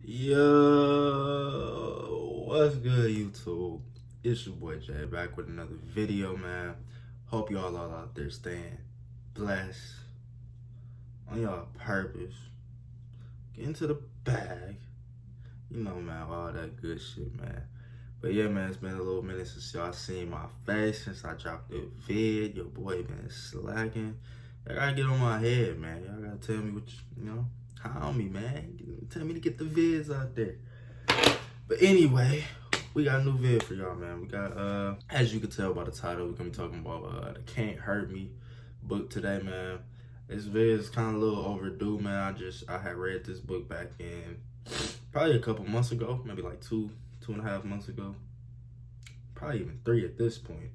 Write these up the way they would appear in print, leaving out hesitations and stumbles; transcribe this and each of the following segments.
Yo, what's good, YouTube? It's your boy Jay back with another video, man. Hope y'all all out there staying blessed on y'all purpose. Get into the bag. You know, man, all that good shit, man. But yeah, man, it's been a little minute since y'all seen my face, since I dropped the vid. Your boy been slacking. I gotta get on my head, man. Y'all gotta tell me what you know. Call me, man. Tell me to get the vids out there. But anyway, we got a new vid for y'all, man. We got, as you can tell by the title, we're gonna be talking about the Can't Hurt Me book today, man. This vid is kind of a little overdue, man. I had read this book back in probably a couple months ago, maybe like two and a half months ago. Probably even 3 at this point.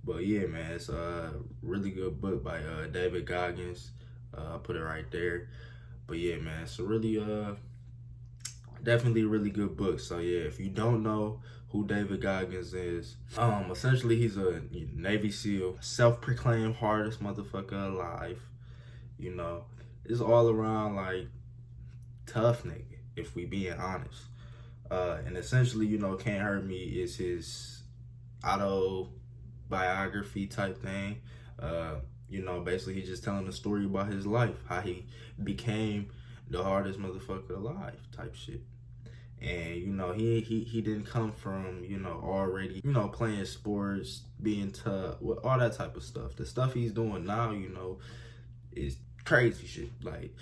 But yeah, man, it's a really good book by David Goggins. I'll put it right there. But yeah, man, it's a really, definitely a really good book. So yeah, if you don't know who David Goggins is, essentially he's a Navy SEAL, self-proclaimed hardest motherfucker alive. You know, it's all around like tough nigga, if we being honest. And essentially, you know, Can't Hurt Me is his autobiography type thing. You know, basically he's just telling a story about his life, how he became the hardest motherfucker alive type shit. And, you know, he didn't come from, you know, already, you know, playing sports, being tough, all that type of stuff. The stuff he's doing now, you know, is crazy shit. Like,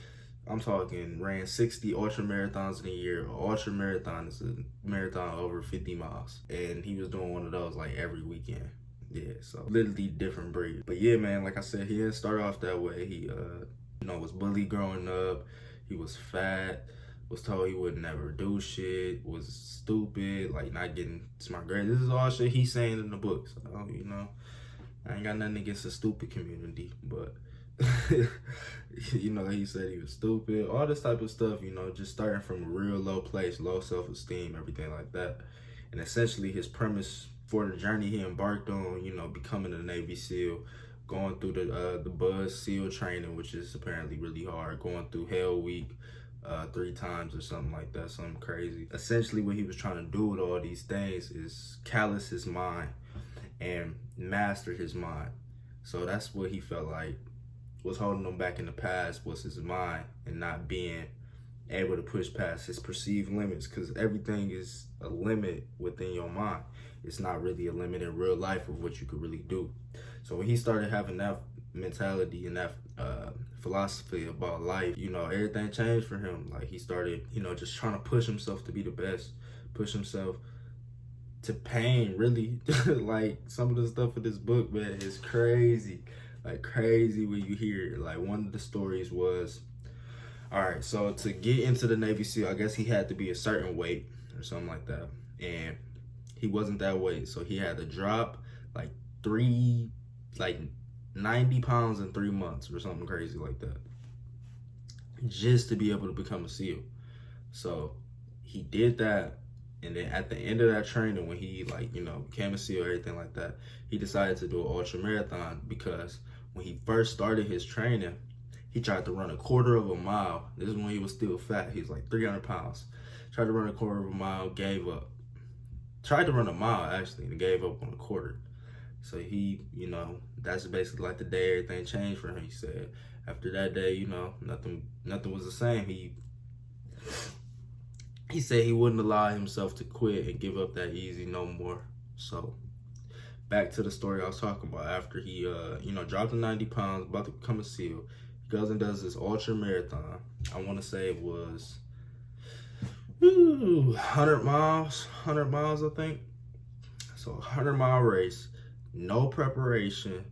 I'm talking ran 60 ultra marathons in a year. Ultra marathon is a marathon over 50 miles. And he was doing one of those like every weekend. Yeah, so literally different breed. But yeah, man, like I said, he didn't start off that way. He, you know, was bullied growing up. He was fat, was told he would never do shit, was stupid, like not getting smart grades. This is all shit he's saying in the book. So, you know, I ain't got nothing against the stupid community, but you know, he said he was stupid, all this type of stuff, you know, just starting from a real low place, low self-esteem, everything like that. And essentially his premise for the journey he embarked on, you know, becoming a Navy SEAL, going through the Buzz SEAL training, which is apparently really hard, going through Hell Week 3 times or something like that, something crazy. Essentially what he was trying to do with all these things is callous his mind and master his mind. So that's what he felt like was holding him back in the past, was his mind and not being able to push past his perceived limits, because everything is a limit within your mind. It's not really a limit in real life of what you could really do. So when he started having that mentality and that philosophy about life, you know, everything changed for him. Like he started, you know, just trying to push himself to be the best, push himself to pain, really. Like some of the stuff in this book, man, is crazy. Like crazy when you hear it. Like one of the stories was, all right, so to get into the Navy SEAL, I guess he had to be a certain weight or something like that. And he wasn't that weight, so he had to drop like 90 pounds in 3 months or something crazy like that, just to be able to become a SEAL. So he did that, and then at the end of that training, when he, like, you know, became a SEAL, everything like that, he decided to do an ultra marathon, because when he first started his training, he tried to run a 1/4 of a mile. This is when he was still fat. He was like 300 pounds. Tried to run a 1/4 of a mile, gave up. Tried to run a mile, actually, and gave up on a 1/4. So he, you know, that's basically like the day everything changed for him. He said after that day, you know, nothing was the same. He said he wouldn't allow himself to quit and give up that easy no more. So back to the story I was talking about. After he, you know, dropped the 90 pounds, about to become a SEAL, he goes and does this ultra marathon. I want to say it was 100 miles, I think. So 100-mile race, no preparation,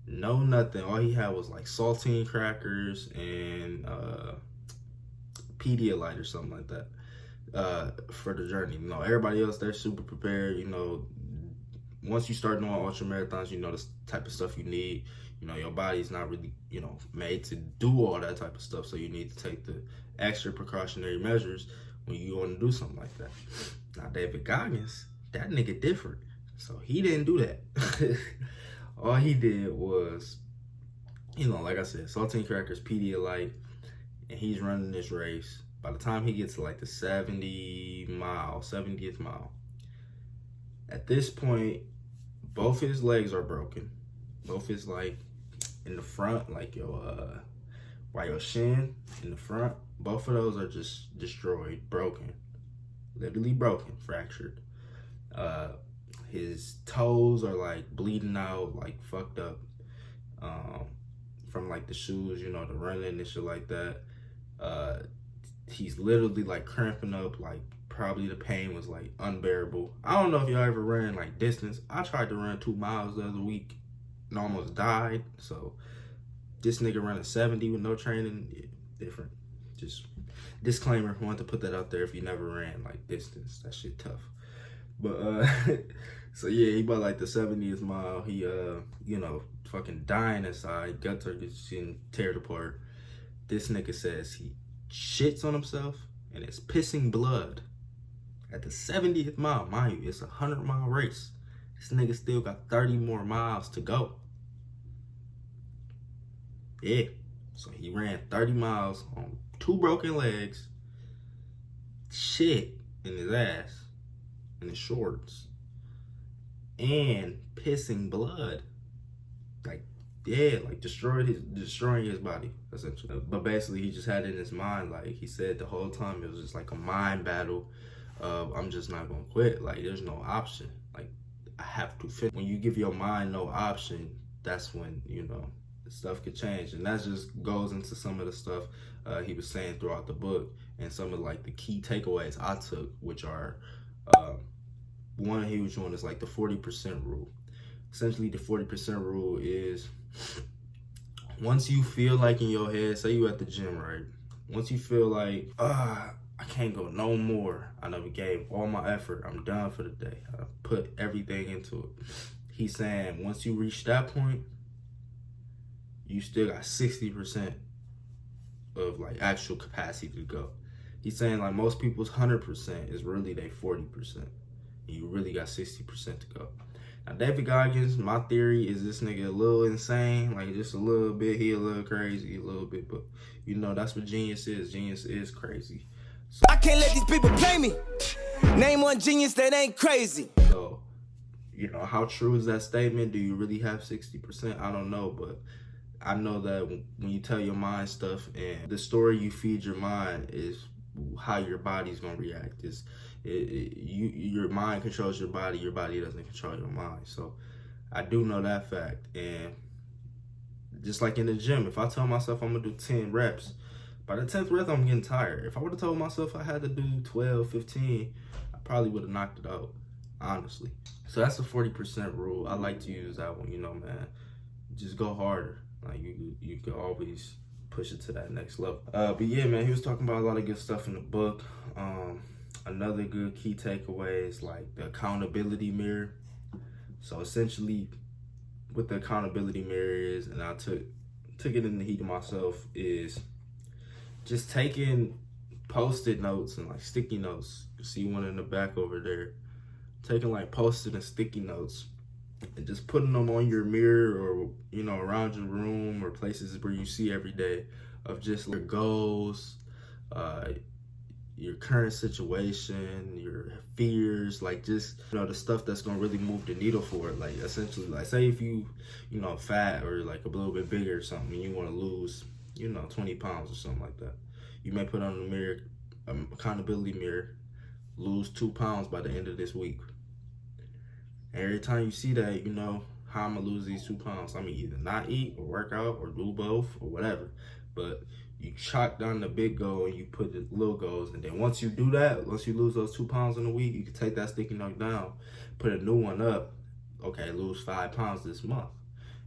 no nothing. All he had was like saltine crackers and Pedialyte or something like that for the journey. You know, everybody else, they're super prepared. You know, once you start doing ultra marathons, you know the type of stuff you need. You know, your body's not really, you know, made to do all that type of stuff. So you need to take the extra precautionary measures when you want to do something like that. Now, David Goggins, that nigga different. So he didn't do that. All he did was, you know, like I said, saltine crackers, Pedialyte, and he's running this race. By the time he gets to like the 70th mile, at this point, both his legs are broken. Both his, like, in the front, like by your shin in the front, both of those are just destroyed, broken, literally broken, fractured. His toes are like bleeding out, like fucked up, from like the shoes, you know, the running and shit like that. He's literally like cramping up, like probably the pain was like unbearable. I don't know if y'all ever ran like distance. I tried to run 2 miles the other week and almost died. So this nigga running 70 with no training, yeah, different. Just disclaimer, wanted to put that out there if you never ran like distance. That shit tough. But so yeah, he about like the 70th mile. He you know, fucking dying inside, guts are just getting teared apart. This nigga says he shits on himself and is pissing blood at the 70th mile. Mind you, it's a 100-mile race. This nigga still got 30 more miles to go. Yeah, so he ran 30 miles on 2 broken legs, shit in his ass, in his shorts, and pissing blood. Like, yeah, like destroying his body, essentially. But basically, he just had it in his mind, like he said the whole time, it was just like a mind battle of, I'm just not gonna quit. Like, there's no option. Like, I have to finish. When you give your mind no option, that's when, you know, stuff could change. And that just goes into some of the stuff he was saying throughout the book, and some of like the key takeaways I took, which are one huge one is like the 40% rule. Essentially, the 40% rule is, once you feel like in your head, say you at the gym, right? Once you feel like, I can't go no more, I never gave all my effort, I'm done for the day, I put everything into it. He's saying once you reach that point, you still got 60% of like actual capacity to go. He's saying like most people's 100% is really their 40%. And you really got 60% to go. Now, David Goggins, my theory is this nigga a little insane, like just a little bit. He a little crazy, a little bit, but you know, that's what genius is. Genius is crazy. So, I can't let these people play me. Name one genius that ain't crazy. So, you know, how true is that statement? Do you really have 60%? I don't know, but I know that when you tell your mind stuff, and the story you feed your mind is how your body's gonna react. Your mind controls your body doesn't control your mind. So I do know that fact. And just like in the gym, if I tell myself I'm gonna do 10 reps, by the 10th rep I'm getting tired. If I would have told myself I had to do 12, 15, I probably would have knocked it out, honestly. So that's the 40% rule. I like to use that one, you know, man. Just go harder. Like, you can always push it to that next level. But yeah, man, he was talking about a lot of good stuff in the book. Another good key takeaway is like the accountability mirror. So essentially, what the accountability mirror is, and I took it in the heat of myself, is just taking Post-it notes and like sticky notes. You see one in the back over there. Taking like Post-it and sticky notes and just putting them on your mirror, or, you know, around your room, or places where you see every day, of just your goals, your current situation, your fears, like just, you know, the stuff that's gonna really move the needle for it. Like, essentially, like, say if you know, fat or like a little bit bigger or something, and you want to lose, you know, 20 pounds or something like that, you may put on the mirror, accountability mirror, lose 2 pounds by the end of this week. And every time you see that, you know, how I'm gonna lose these 2 pounds. I'm gonna either not eat or work out or do both or whatever. But you chalk down the big goal and you put the little goals. And then once you do that, once you lose those 2 pounds in a week, you can take that sticky note down, put a new one up. Okay, lose 5 pounds this month.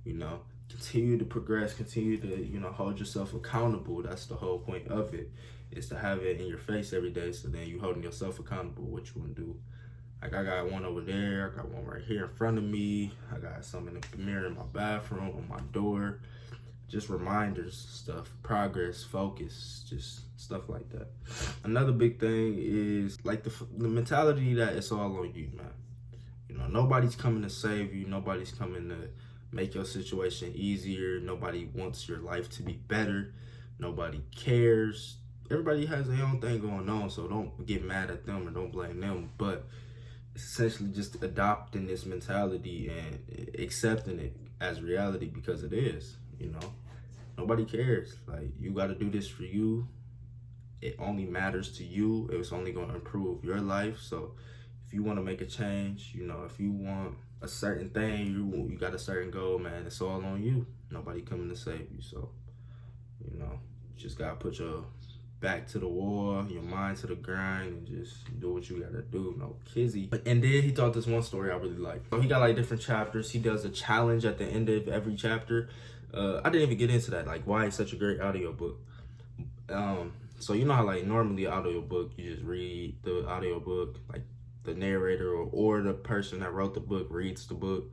You know, continue to progress, continue to, you know, hold yourself accountable. That's the whole point of it, is to have it in your face every day. So then you holding yourself accountable, what you want to do. Like, I got one over there, I got one right here in front of me, I got some in the mirror in my bathroom, on my door. Just reminders, stuff, progress, focus, just stuff like that. Another big thing is like the mentality that it's all on you, man. You know, nobody's coming to save you, nobody's coming to make your situation easier, nobody wants your life to be better, nobody cares. everybody has their own thing going on, so don't get mad at them or don't blame them. But essentially just adopting this mentality and accepting it as reality because it is, Nobody cares. Like, you got to do this for you. It only matters to you. It's only going to improve your life. So if you want to make a change, if you want a certain thing, you got a certain goal, man, it's all on you. Nobody coming to save you. So, you just got to put your back to the wall, your mind to the grind, and just do what you got to do. No kizzy. And then he taught this one story I really like. So he got like different chapters. He does a challenge at the end of every chapter. I didn't even get into that, like why it's such a great audiobook. So you know how like normally audiobook, you just read the audiobook, like the narrator or the person that wrote the book reads the book,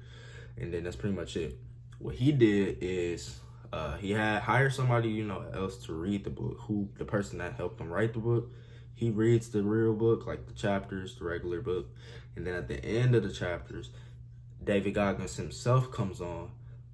and then that's pretty much it. What he did is he had hired somebody, else to read the book, the person that helped him write the book. He reads the real book, like the chapters, the regular book. And then at the end of the chapters, David Goggins himself comes on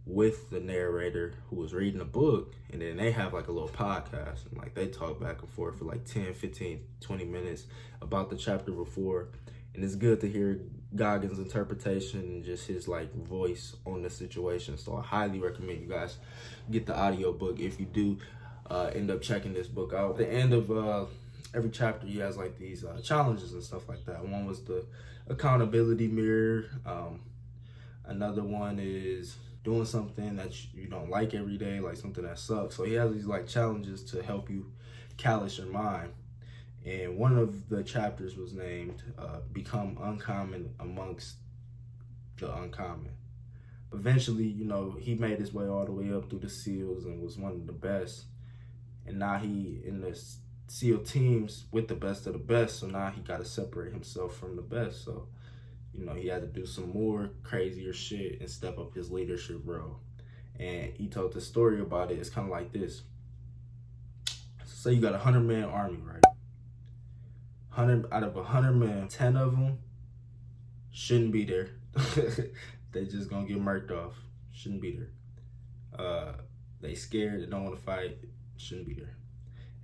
with the narrator who was reading the book, and then they have like a little podcast, and like they talk back and forth for like 10, 15, 20 minutes about the chapter before. And it's good to hear Goggins' interpretation and just his like voice on the situation. So I highly recommend you guys get the audiobook if you do end up checking this book out. At the end of every chapter, he has like these challenges and stuff like that. One was the accountability mirror. Another one is doing something that you don't like every day, like something that sucks. So he has these like challenges to help you callous your mind. And one of the chapters was named Become Uncommon Amongst the Uncommon. Eventually, he made his way all the way up through the SEALs and was one of the best. And now he in the SEAL teams with the best of the best. So now he got to separate himself from the best. So, he had to do some more crazier shit and step up his leadership role. And he told the story about it. It's kind of like this. So say you got a 100-man army, right? 100 out of 100 men, 10 of them shouldn't be there. They just gonna get murked off. Shouldn't be there. They scared, they don't want to fight. Shouldn't be there.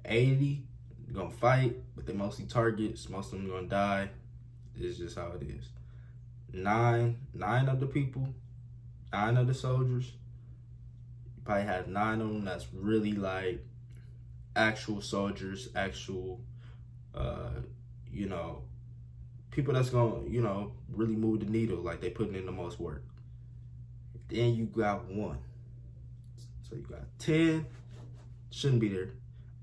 80 gonna fight, but they mostly targets. Most of them gonna die. It's just how it is. 9 of the people, 9 of the soldiers, you probably have 9 of them that's really like actual soldiers, actual people that's gonna, really move the needle, like they putting in the most work. Then you got 1. So you got 10, shouldn't be there.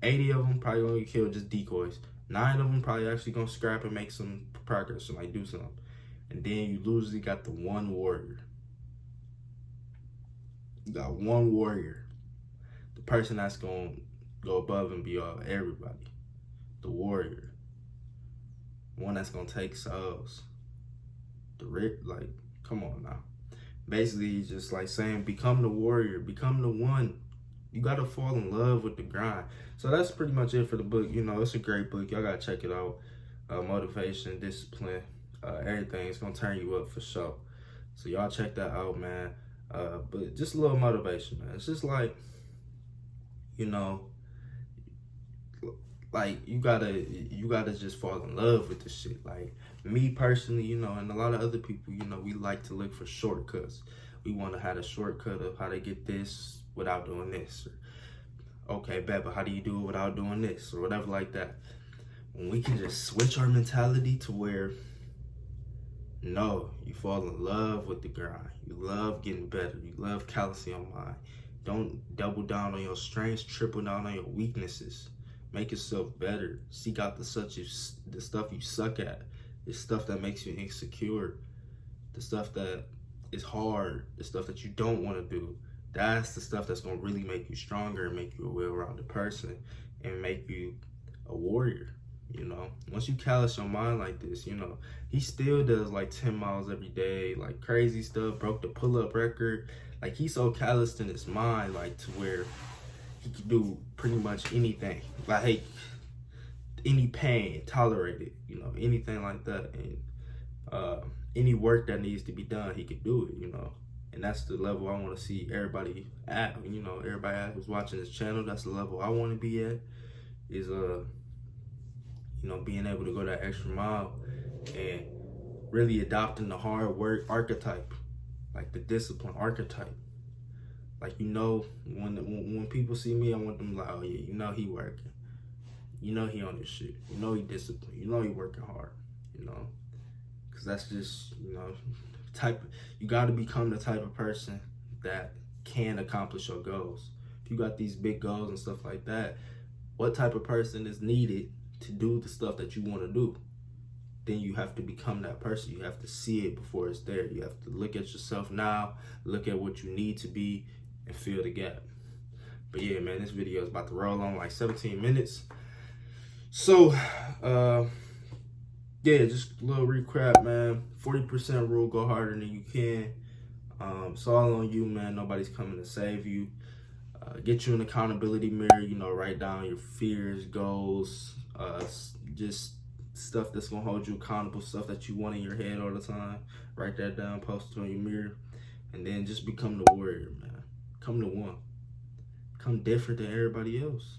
80 of them probably gonna get killed, just decoys. 9 of them probably actually gonna scrap and make some progress and like do something. And then you usually got the 1 warrior. You got 1 warrior. The person that's gonna go above and beyond everybody. The warrior. One that's gonna take souls. Like, come on now. Basically, he's just like saying, become the warrior, become the one. You gotta fall in love with the grind. So that's pretty much it for the book. It's a great book. Y'all gotta check it out. Motivation, discipline, everything. It's gonna turn you up for sure. So y'all check that out, man. But just a little motivation, man. It's just like, like you gotta just fall in love with this shit. Like me personally, and a lot of other people, we like to look for shortcuts. We want to have a shortcut of how to get this without doing this. Or, okay, bet, but how do you do it without doing this or whatever like that? When we can just switch our mentality to where, no, you fall in love with the grind. You love getting better. You love callousing your mind. Don't double down on your strengths, triple down on your weaknesses. Make yourself better. Seek out the stuff you suck at. The stuff that makes you insecure. The stuff that is hard. The stuff that you don't want to do. That's the stuff that's going to really make you stronger and make you a well-rounded person and make you a warrior. Once you callous your mind like this, he still does like 10 miles every day, like crazy stuff, broke the pull-up record. Like he's so calloused in his mind, like to where he can do pretty much anything. Like, hey, any pain, tolerate it, anything like that. And any work that needs to be done, he can do it, And that's the level I want to see everybody at. Everybody who's watching this channel, that's the level I want to be at. is being able to go that extra mile and really adopting the hard work archetype, like the discipline archetype. Like, when people see me, I want them like, oh yeah, he working. He on his shit. He disciplined. He working hard. Because that's just, you got to become the type of person that can accomplish your goals. If you got these big goals and stuff like that, what type of person is needed to do the stuff that you want to do? Then you have to become that person. You have to see it before it's there. You have to look at yourself now, look at what you need to be, and fill the gap. But yeah, man, this video is about to roll on like 17 minutes. So, yeah, just a little recap, man. 40% rule, go harder than you can. It's all on you, man. Nobody's coming to save you. Get you an accountability mirror, write down your fears, goals, just stuff that's gonna hold you accountable, stuff that you want in your head all the time. Write that down, post it on your mirror, and then just become the warrior, man. Come the one. Come different than everybody else.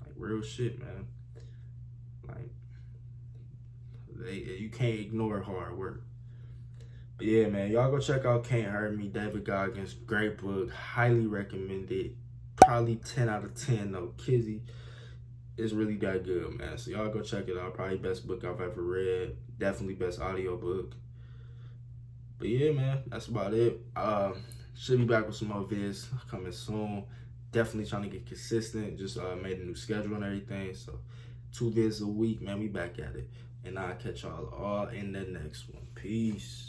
Like, real shit, man. Like, you can't ignore hard work. But yeah, man, y'all go check out Can't Hurt Me, David Goggins. Great book, highly recommended. Probably 10 out of 10 though. Kizzy is really that good, man. So y'all go check it out. Probably best book I've ever read. Definitely best audio book. But yeah, man, that's about it. Should be back with some more vids coming soon. Definitely trying to get consistent. Just made a new schedule and everything. So 2 vids a week, man. We back at it. And I'll catch y'all all in the next one. Peace.